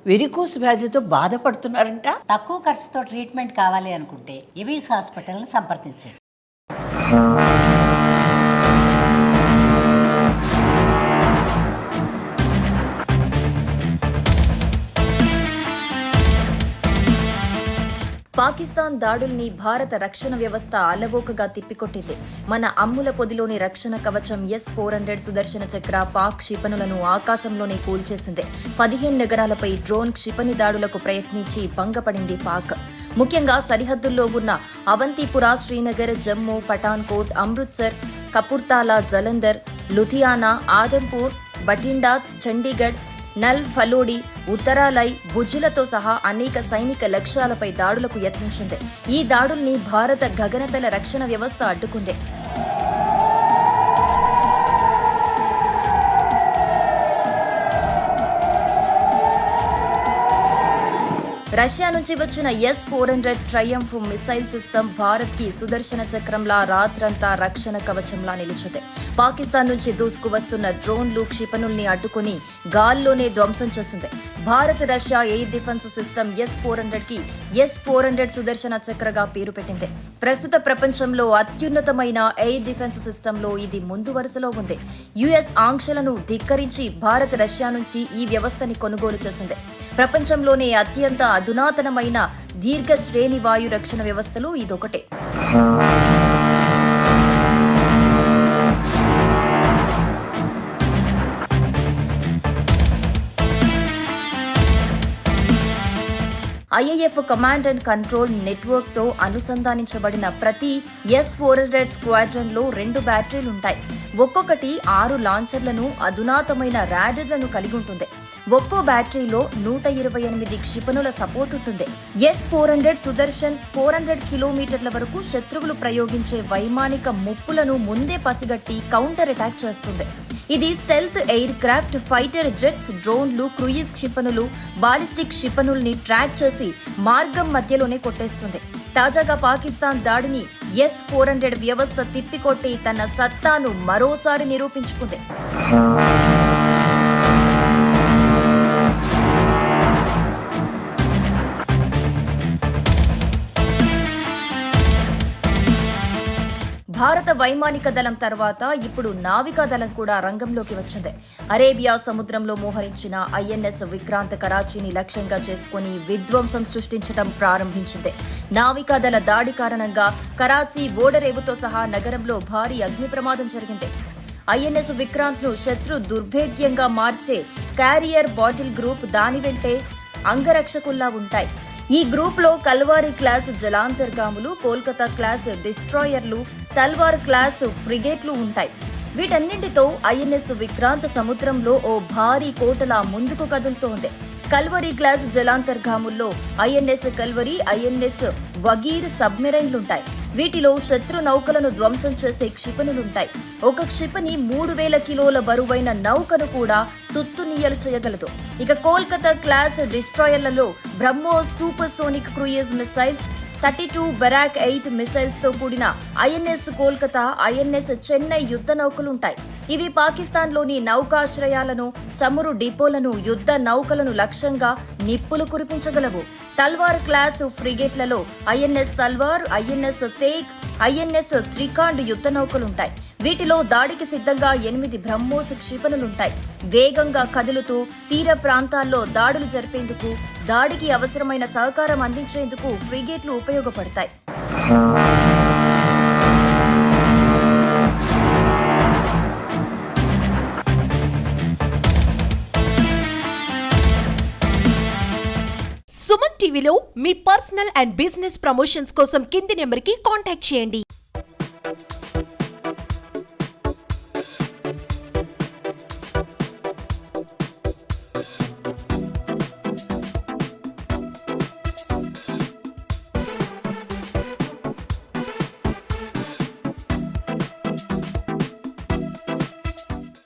Varicose వ్యాధితో బాధపడుతున్నారంట. తక్కువ ఖర్చుతో ట్రీట్మెంట్ కావాలి అనుకుంటే ఎవిస్ హాస్పిటల్ని సంప్రదించండి. పాకిస్తాన్ దాడుల్ని భారత రక్షణ వ్యవస్థ అలవోకగా తిప్పికొట్టింది. మన అమ్ముల పొదిలోని రక్షణ కవచం S-400 సుదర్శన చక్ర పాక్ క్షిపణులను ఆకాశంలోనే కూల్చేసింది. 15 నగరాలపై డ్రోన్ క్షిపణి దాడులకు ప్రయత్నించి భంగపడింది పాక్. ముఖ్యంగా సరిహద్దుల్లో ఉన్న అవంతిపురా, శ్రీనగర్, జమ్మూ, పఠాన్కోట్, అమృత్సర్, కపుర్తాలా, జలంధర్, లుధియానా, ఆదంపూర్, బఠిండా, చండీగఢ్, నల్ ఫలోడి, ఉత్తరాలై, భుజ్లతో సహా అనేక సైనిక లక్ష్యాలపై దాడులకు యత్నించింది. ఈ దాడుల్ని భారత గగనతల రక్షణ వ్యవస్థ అడ్డుకుంది. రష్యా నుంచి వచ్చిన S-400 Triumph missile system Bharat కి సుదర్శన చక్రంలా రాత్రంతా రక్షణ కవచంలా నిలిచింది. పాకిస్తాన్ నుంచి దూసుకు వస్తున్న డ్రోన్లు, క్షిపణుల్ని అడ్డుకుని గాల్లోనే ధ్వంసం చేసింది. Bharat Russia air defence system S-400 కి S-400 సుదర్శన చక్రగా పేరు పెట్టింది. ప్రస్తుత ప్రపంచంలో అత్యున్నతమైన ఎయిర్ డిఫెన్స్ సిస్టంలో ఇది ముందు వరుసలో ఉంది. US ఆంక్షలను ధిక్కరించి భారత్ రష్యా నుంచి ఈ వ్యవస్థని కొనుగోలు చేసింది. ప్రపంచంలోనే అత్యంత అధునాతనమైన దీర్ఘ శ్రేణి వాయు రక్షణ వ్యవస్థలు ఇదొకటే. IAF command and control network తో అనుసంధానించబడిన ప్రతి S-400 స్క్వాడ్రన్ లో 2 బ్యాటరీలుంటాయి. ఒక్కొక్కటి 6 లాంచర్లను, అధునాతమైన రాడర్లను కలిగి ఉంటుంది. ఒక్కో బ్యాటరీలో 128 క్షిపణుల సపోర్ట్ ఉంటుంది. S-400 సుదర్శన్ 400 కిలోమీటర్ల వరకు శత్రువులు ప్రయోగించే వైమానిక ముప్పులను ముందే పసిగట్టి కౌంటర్ అటాక్ చేస్తుంది. ఇది stealth air craft, fighter jets, డ్రోన్లు, క్రూయిజ్ క్షిపణులు, బాలిస్టిక్ క్షిపణుల్ని ట్రాక్ చేసి మార్గం మధ్యలోనే కొట్టేస్తుంది. తాజాగా పాకిస్తాన్ దాడిని S-400 వ్యవస్థ తిప్పికొట్టి తన సత్తాను మరోసారి నిరూపించుకుంది. భారత వైమానిక దళం తర్వాత ఇప్పుడు నావికా దళం కూడా రంగంలోకి వచ్చింది. అరేబియా సముద్రంలో మోహరించిన INS విక్రాంత్ కరాచీని లక్ష్యంగా చేసుకుని విధ్వంసం సృష్టించడం ప్రారంభించింది. నావికా దళ దాడి కారణంగా కరాచీ ఓడరేవుతో సహా నగరంలో భారీ అగ్ని ప్రమాదం జరిగింది. INS విక్రాంత్ ను శత్రు దుర్భేద్యంగా మార్చే క్యారియర్ బాటిల్ గ్రూప్ దాని వెంటే అంగరక్షకుల్లా ఉంటాయి. ఈ గ్రూప్ లో కల్వారీ క్లాస్ జలాంతర్గాములు, కోల్కతా క్లాస్ డిస్ట్రాయర్లు, తల్వార్ క్లాస్ ఫ్రిగేట్లు ఉంటాయి. వీటన్నింటితో INS విక్రాంత్ సముద్రంలో ఓ భారీ కోటలా ముందుకు కదులుతోంది. కల్వరీ క్లాస్ జలాంతర్గాముల్లో INS కల్వరీ, INS వగీర్ సబ్మెరైన్లుంటాయి. వీటిలో శత్రు నౌకలను ధ్వంసం చేసే క్షిపణులుంటాయి. ఒక క్షిపణి 3000 కిలోల బరువైన నౌకను కూడా తుత్తునియలు చేయగలదు. ఇక కోల్కతా క్లాస్ డిస్ట్రాయర్లలో BrahMos supersonic cruise missiles, 32 Barak 8 missiles తో కూడిన INS కోల్కతా, INS చెన్నై యుద్ధ నౌకలుంటాయి. ఇవి పాకిస్తాన్లోని నౌకాశ్రయాలను, చమురు డిపోలను, యుద్ధ నౌకలను లక్ష్యంగా నిప్పులు కురిపించగలవు. తల్వార్ క్లాస్ ఫ్రిగేట్లలో INS Talwar, INS Teg, INS Trikand యుద్ధ నౌకలుంటాయి. వీటిలో దాడికి సిద్ధంగా 8 బ్రహ్మోస్ క్షిపణులుంటాయి. వేగంగా కదులుతూ తీర ప్రాంతాల్లో దాడులు జరిపేందుకు, దాడికి అవసరమైన సహకారం అందించేందుకు ఫ్రిగేట్లు ఉపయోగపడతాయి. సుమన్ టీవీలో మీ పర్సనల్ అండ్ బిజినెస్ ప్రమోషన్స్ కోసం కింది నెంబర్కి కాంటాక్ట్ చేయండి.